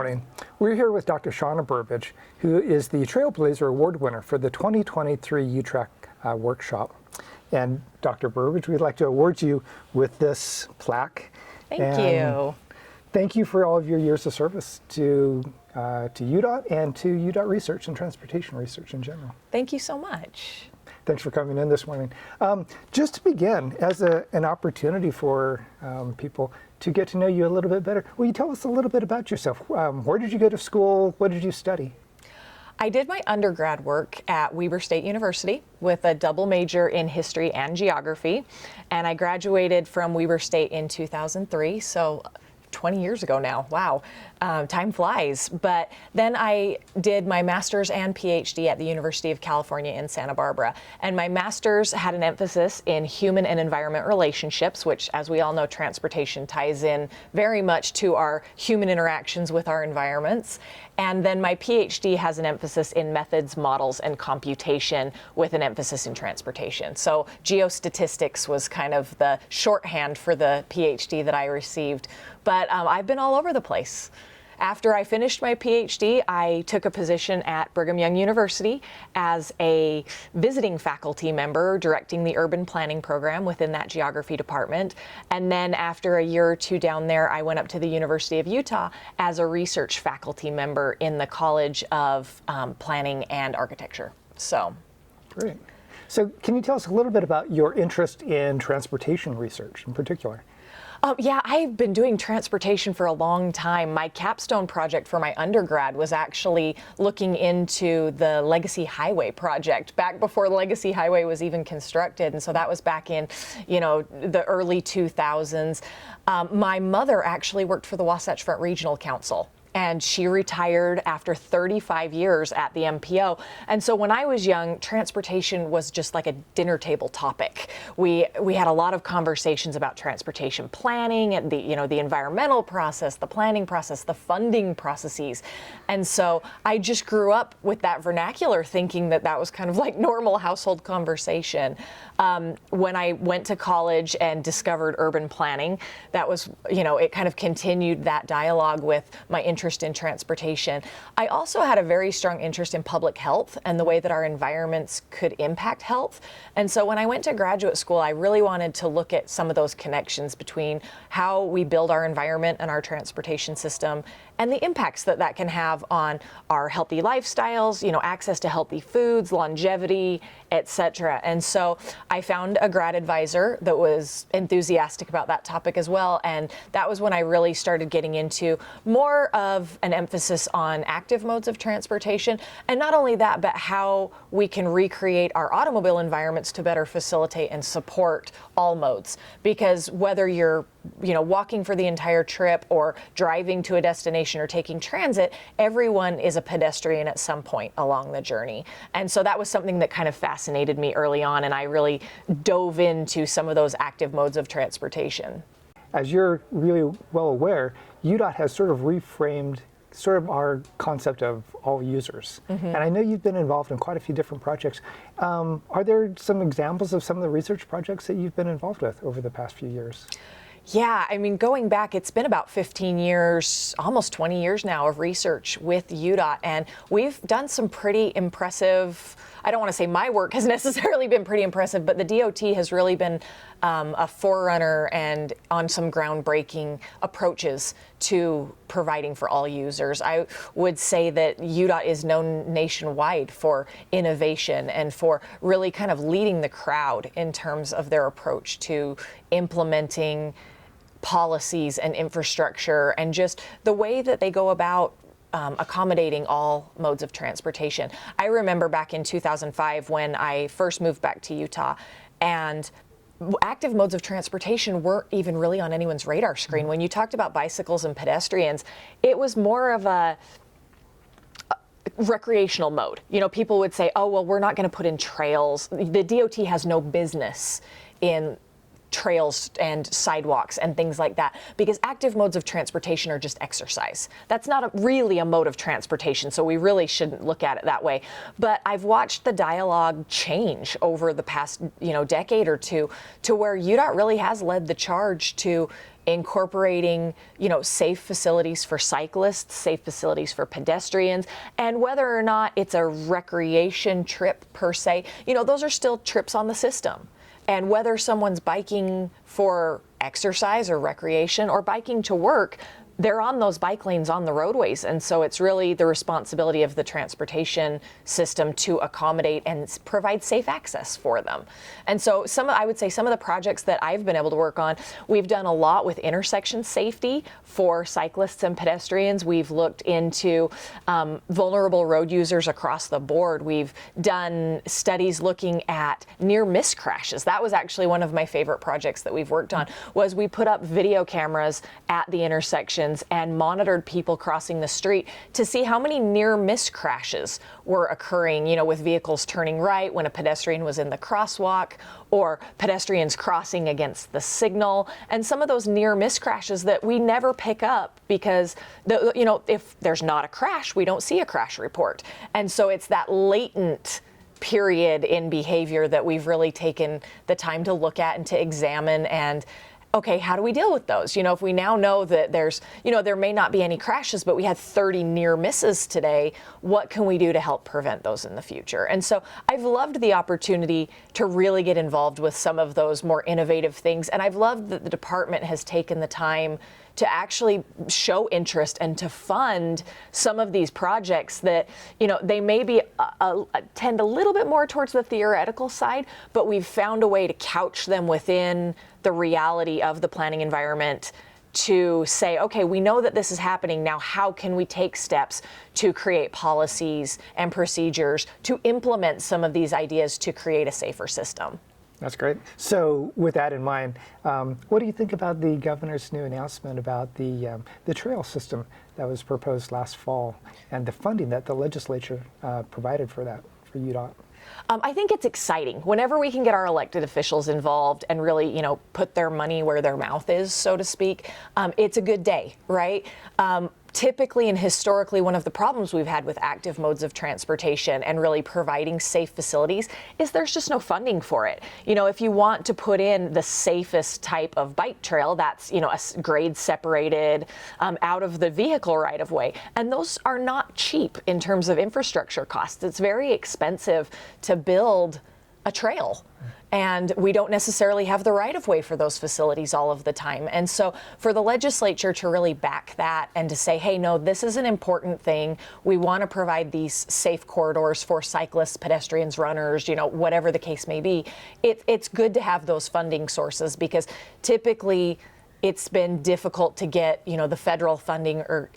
morning. We're here with Dr. Shaunna Burbidge, who is the Trailblazer Award winner for the 2023 UTRAC workshop. And Dr. Burbidge, we'd like to award you with this plaque. Thank you. Thank you for all of your years of service to UDOT and to UDOT research and transportation research in general. Thank you so much. Thanks for coming in this morning. Just to begin, as an opportunity for people to get to know you a little bit better, will you tell us a little bit about yourself? Where did you go to school? What did you study? I did my undergrad work at Weber State University with a double major in history and geography, and I graduated from Weber State in 2003, so 20 years ago now. Wow, time flies. But then I did my master's and Ph.D. at the University of California in Santa Barbara. And my master's had an emphasis in human and environment relationships, which, as we all know, transportation ties in very much to our human interactions with our environments. And then my Ph.D. has an emphasis in methods, models, and computation with an emphasis in transportation. So geostatistics was kind of the shorthand for the Ph.D. that I received. But I've been all over the place. After I finished my Ph.D., I took a position at Brigham Young University as a visiting faculty member directing the urban planning program within that geography department. And then after a year or two down there, I went up to the University of Utah as a research faculty member in the College of Planning and Architecture. So. Great. So can you tell us a little bit about your interest in transportation research in particular? Yeah, I've been doing transportation for a long time. My capstone project for my undergrad was actually looking into the Legacy Highway project back before the Legacy Highway was even constructed. And so that was back in, the early 2000s. My mother actually worked for the Wasatch Front Regional Council, and she retired after 35 years at the MPO. And so when I was young, transportation was just like a dinner table topic. We had a lot of conversations about transportation planning and the environmental process, the planning process, the funding processes. And so I just grew up with that vernacular, thinking that that was kind of like normal household conversation. When I went to college and discovered urban planning, that was, it kind of continued that dialogue with my interest in transportation. I also had a very strong interest in public health and the way that our environments could impact health. And so when I went to graduate school, I really wanted to look at some of those connections between how we build our environment and our transportation system and the impacts that that can have on our healthy lifestyles, access to healthy foods, longevity, etc. And so I found a grad advisor that was enthusiastic about that topic as well. And that was when I really started getting into more of an emphasis on active modes of transportation. And not only that, but how we can recreate our automobile environments to better facilitate and support all modes. Because whether you're walking for the entire trip or driving to a destination or taking transit, everyone is a pedestrian at some point along the journey. And so that was something that kind of fascinated me early on, and I really dove into some of those active modes of transportation. As you're really well aware, UDOT has sort of reframed sort of our concept of all users. Mm-hmm. And I know you've been involved in quite a few different projects. Are there some examples of some of the research projects that you've been involved with over the past few years? Yeah, going back, it's been about 15 years, almost 20 years now of research with UDOT, and we've done some pretty impressive, I don't want to say my work has necessarily been pretty impressive, but the DOT has really been a forerunner and on some groundbreaking approaches to providing for all users. I would say that UDOT is known nationwide for innovation and for really kind of leading the crowd in terms of their approach to implementing policies and infrastructure and just the way that they go about accommodating all modes of transportation. I remember back in 2005 when I first moved back to Utah, and active modes of transportation weren't even really on anyone's radar screen. When you talked about bicycles and pedestrians, it was more of a recreational mode. People would say, oh, well, we're not going to put in trails. The DOT has no business in trails and sidewalks and things like that, because active modes of transportation are just exercise. That's not really a mode of transportation, so we really shouldn't look at it that way. But I've watched the dialogue change over the past, decade or two, to where UDOT really has led the charge to incorporating, safe facilities for cyclists, safe facilities for pedestrians, and whether or not it's a recreation trip per se, those are still trips on the system. And whether someone's biking for exercise or recreation or biking to work, they're on those bike lanes on the roadways. And so it's really the responsibility of the transportation system to accommodate and provide safe access for them. And so I would say some of the projects that I've been able to work on, we've done a lot with intersection safety for cyclists and pedestrians. We've looked into vulnerable road users across the board. We've done studies looking at near miss crashes. That was actually one of my favorite projects that we've worked on, was we put up video cameras at the intersections and monitored people crossing the street to see how many near miss crashes were occurring, with vehicles turning right when a pedestrian was in the crosswalk, or pedestrians crossing against the signal, and some of those near miss crashes that we never pick up because if there's not a crash, we don't see a crash report. And so it's that latent period in behavior that we've really taken the time to look at and to examine. And okay, how do we deal with those? If we now know that there may not be any crashes, but we had 30 near misses today, what can we do to help prevent those in the future? And so I've loved the opportunity to really get involved with some of those more innovative things. And I've loved that the department has taken the time to actually show interest and to fund some of these projects that, they maybe tend a little bit more towards the theoretical side, but we've found a way to couch them within the reality of the planning environment to say, okay, we know that this is happening now. How can we take steps to create policies and procedures to implement some of these ideas to create a safer system? That's great. So with that in mind, what do you think about the governor's new announcement about the trail system that was proposed last fall and the funding that the legislature provided for that, for UDOT? I think it's exciting. Whenever we can get our elected officials involved and really, put their money where their mouth is, so to speak, it's a good day, right? Typically and historically, one of the problems we've had with active modes of transportation and really providing safe facilities is there's just no funding for it. If you want to put in the safest type of bike trail, that's, a grade separated out of the vehicle right of way. And those are not cheap in terms of infrastructure costs. It's very expensive to build a trail. And we don't necessarily have the right of way for those facilities all of the time. And so for the legislature to really back that and to say, hey, no, this is an important thing. We want to provide these safe corridors for cyclists, pedestrians, runners, whatever the case may be. It's good to have those funding sources, because typically it's been difficult to get, the federal funding or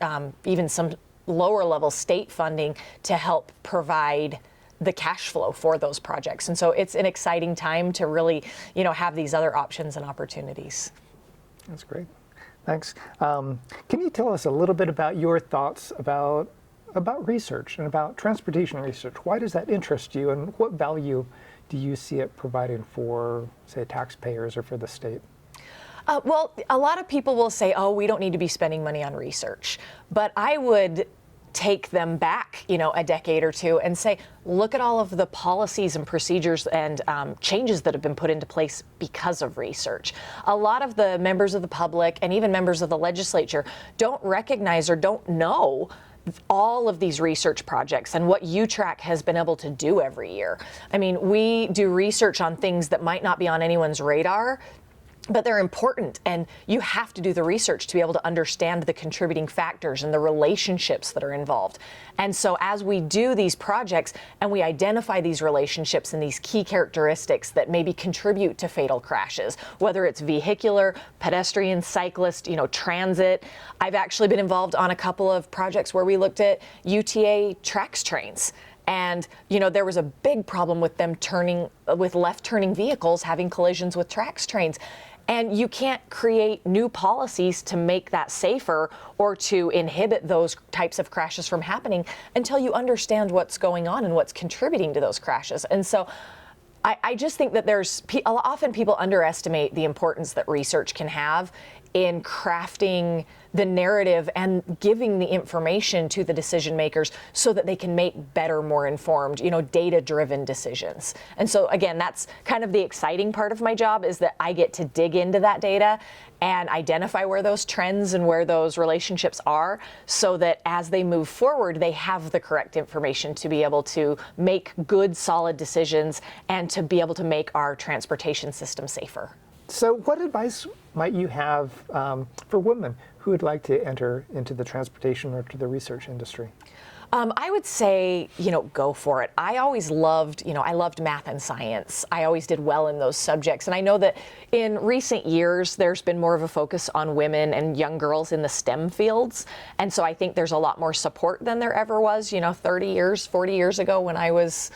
even some lower level state funding to help provide the cash flow for those projects. And so it's an exciting time to really, have these other options and opportunities. That's great. Thanks. Can you tell us a little bit about your thoughts about research and about transportation research? Why does that interest you, and what value do you see it providing for, say, taxpayers or for the state? Well, a lot of people will say, oh, we don't need to be spending money on research. But I would take them back, a decade or two and say, look at all of the policies and procedures and changes that have been put into place because of research. A lot of the members of the public and even members of the legislature don't recognize or don't know all of these research projects and what UTRAC has been able to do every year. I mean, we do research on things that might not be on anyone's radar, but they're important, and you have to do the research to be able to understand the contributing factors and the relationships that are involved. And so as we do these projects and we identify these relationships and these key characteristics that maybe contribute to fatal crashes, whether it's vehicular, pedestrian, cyclist, transit. I've actually been involved on a couple of projects where we looked at UTA TRAX trains. And, there was a big problem with them with left-turning vehicles having collisions with TRAX trains. And you can't create new policies to make that safer or to inhibit those types of crashes from happening until you understand what's going on and what's contributing to those crashes. And so I just think that often people underestimate the importance that research can have in crafting the narrative and giving the information to the decision makers so that they can make better, more informed, data-driven decisions. And so again, that's kind of the exciting part of my job, is that I get to dig into that data and identify where those trends and where those relationships are, so that as they move forward, they have the correct information to be able to make good, solid decisions and to be able to make our transportation system safer. So what advice might you have for women who would like to enter into the transportation or to the research industry? I would say, go for it. I always loved, I loved math and science. I always did well in those subjects. And I know that in recent years, there's been more of a focus on women and young girls in the STEM fields. And so I think there's a lot more support than there ever was, 30 years, 40 years ago when I was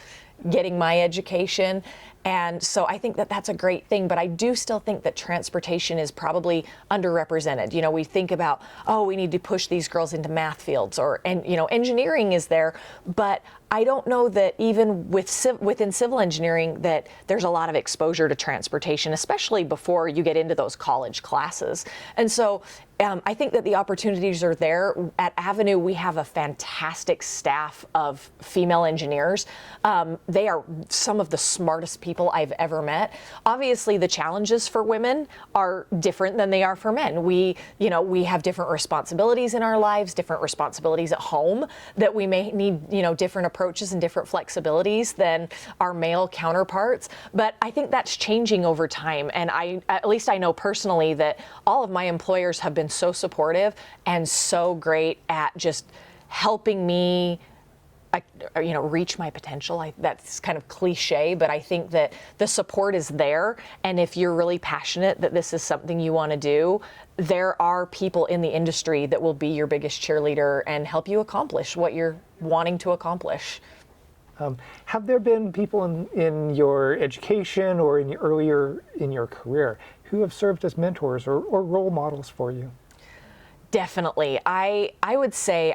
getting my education. And so I think that that's a great thing, but I do still think that transportation is probably underrepresented. We think about, we need to push these girls into math fields, and engineering is there, but I don't know that even within civil engineering that there's a lot of exposure to transportation, especially before you get into those college classes. And so I think that the opportunities are there. At Avenue, we have a fantastic staff of female engineers. They are some of the smartest people I've ever met. Obviously, the challenges for women are different than they are for men. We have different responsibilities in our lives, different responsibilities at home, that we may need, different approaches and different flexibilities than our male counterparts. But I think that's changing over time. And at least I know personally that all of my employers have been so supportive and so great at just helping me reach my potential. That's kind of cliche, but I think that the support is there. And if you're really passionate that this is something you want to do, there are people in the industry that will be your biggest cheerleader and help you accomplish what you're wanting to accomplish. Have there been people in your education or earlier in your career who have served as mentors or role models for you? Definitely. I would say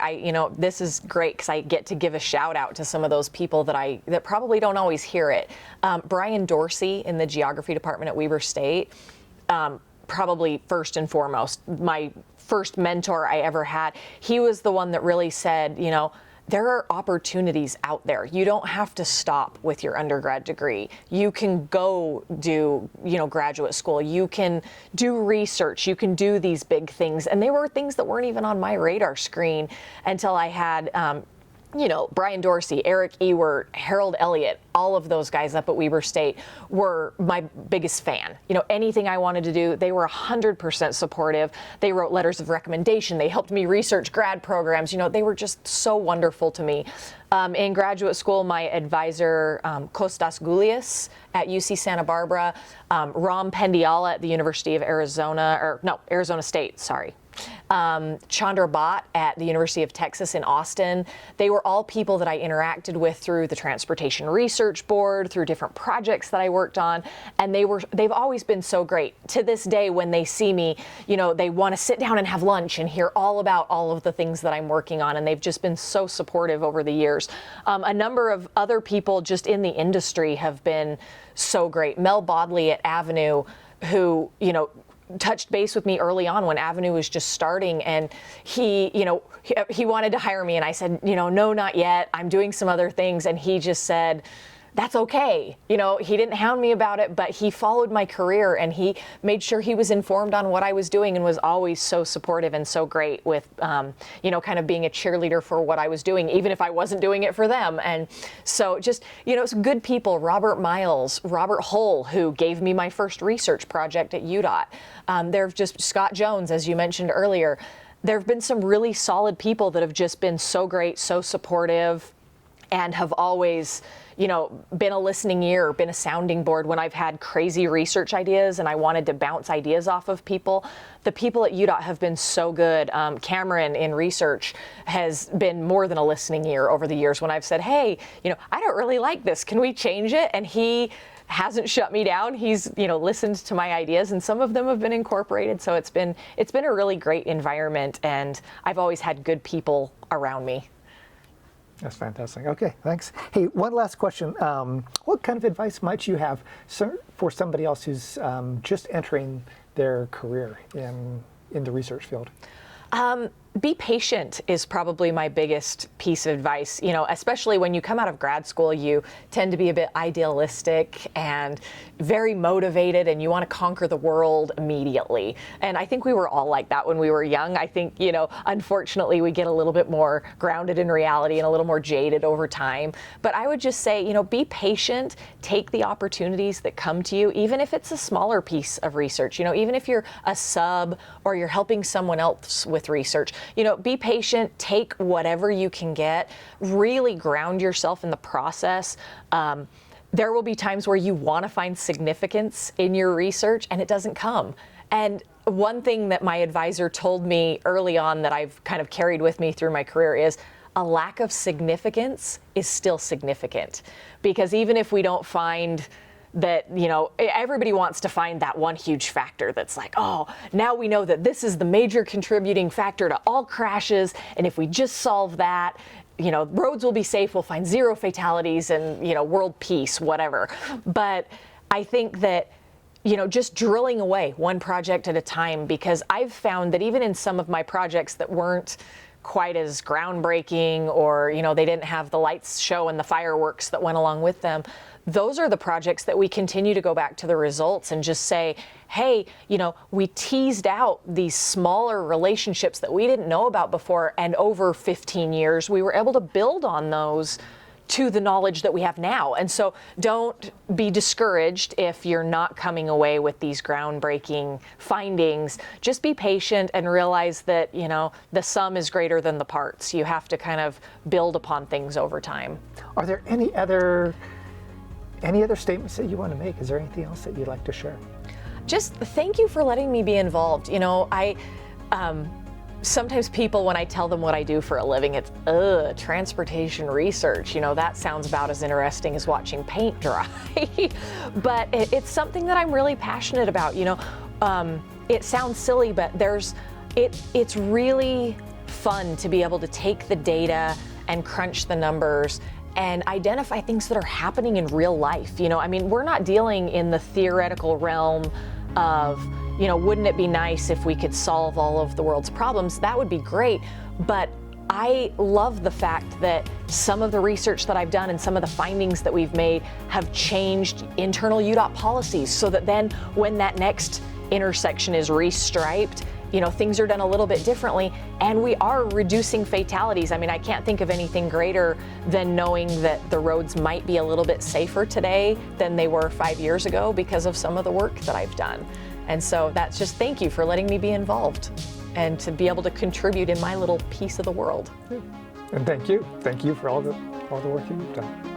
this is great because I get to give a shout out to some of those people that probably don't always hear it. Brian Dorsey in the geography department at Weber State, probably first and foremost, my first mentor I ever had. He was the one that really said, there are opportunities out there. You don't have to stop with your undergrad degree. You can go do, graduate school. You can do research. You can do these big things. And they were things that weren't even on my radar screen until I had, Brian Dorsey, Eric Ewert, Harold Elliott, all of those guys up at Weber State were my biggest fan. Anything I wanted to do, they were 100% supportive. They wrote letters of recommendation. They helped me research grad programs. They were just so wonderful to me. In graduate school, my advisor, Kostas Goulias at UC Santa Barbara, Ram Pendiala at the University of Arizona, Arizona State, sorry. Chandra Bhatt at the University of Texas in Austin. They were all people that I interacted with through the Transportation Research Board, through different projects that I worked on, and they've always been so great. To this day, when they see me, they want to sit down and have lunch and hear all about all of the things that I'm working on, and they've just been so supportive over the years. A number of other people just in the industry have been so great. Mel Bodley at Avenue, who, touched base with me early on when Avenue was just starting, and he wanted to hire me, and I said, no, not yet. I'm doing some other things. And he just said, that's okay. He didn't hound me about it, but he followed my career and he made sure he was informed on what I was doing and was always so supportive and so great with, kind of being a cheerleader for what I was doing, even if I wasn't doing it for them. And so just, it's good people, Robert Miles, Robert Hull, who gave me my first research project at UDOT. There have just Scott Jones, as you mentioned earlier. There have been some really solid people that have just been so great, so supportive, and have always, been a listening ear, been a sounding board when I've had crazy research ideas and I wanted to bounce ideas off of people. The people at UDOT have been so good. Cameron in research has been more than a listening ear over the years when I've said, hey, I don't really like this. Can we change it? And he hasn't shut me down. He's, listened to my ideas, and some of them have been incorporated. So it's been a really great environment, and I've always had good people around me. That's fantastic. Okay, thanks. Hey, one last question. What kind of advice might you have for somebody else who's just entering their career in the research field? Be patient is probably my biggest piece of advice. You know, especially when you come out of grad school, you tend to be a bit idealistic and very motivated, and you want to conquer the world immediately. And I think we were all like that when we were young. I think, you know, unfortunately, we get a little bit more grounded in reality and a little more jaded over time. But I would just say, you know, be patient, take the opportunities that come to you, even if it's a smaller piece of research. You know, even if you're a sub or you're helping someone else with research. You know, be patient, take whatever you can get, really ground yourself in the process. There will be times where you want to find significance in your research and it doesn't come. And one thing that my advisor told me early on that I've kind of carried with me through my career is a lack of significance is still significant. Because even if we don't find that, you know, everybody wants to find that one huge factor that's like, oh, now we know that this is the major contributing factor to all crashes, and if we just solve that, you know, roads will be safe, we'll find 0 fatalities and, you know, world peace, whatever. But I think that, you know, just drilling away one project at a time, because I've found that even in some of my projects that weren't quite as groundbreaking, or, you know, they didn't have the lights show and the fireworks that went along with them, those are the projects that we continue to go back to the results and just say, hey, you know, we teased out these smaller relationships that we didn't know about before, and over 15 years, we were able to build on those to the knowledge that we have now. And so don't be discouraged if you're not coming away with these groundbreaking findings. Just be patient and realize that, you know, the sum is greater than the parts. You have to kind of build upon things over time. Are there any other statements that you want to make? Is there anything else that you'd like to share? Just thank you for letting me be involved. You know, sometimes people, when I tell them what I do for a living, it's, transportation research. You know, that sounds about as interesting as watching paint dry. But it's something that I'm really passionate about. You know, it sounds silly, but it's really fun to be able to take the data and crunch the numbers and identify things that are happening in real life. You know, I mean, we're not dealing in the theoretical realm of, you know, wouldn't it be nice if we could solve all of the world's problems? That would be great. But I love the fact that some of the research that I've done and some of the findings that we've made have changed internal UDOT policies, so that then when that next intersection is restriped, you know, things are done a little bit differently, and we are reducing fatalities. I mean, I can't think of anything greater than knowing that the roads might be a little bit safer today than they were 5 years ago because of some of the work that I've done. And so that's just, thank you for letting me be involved and to be able to contribute in my little piece of the world. And thank you for all the work you've done.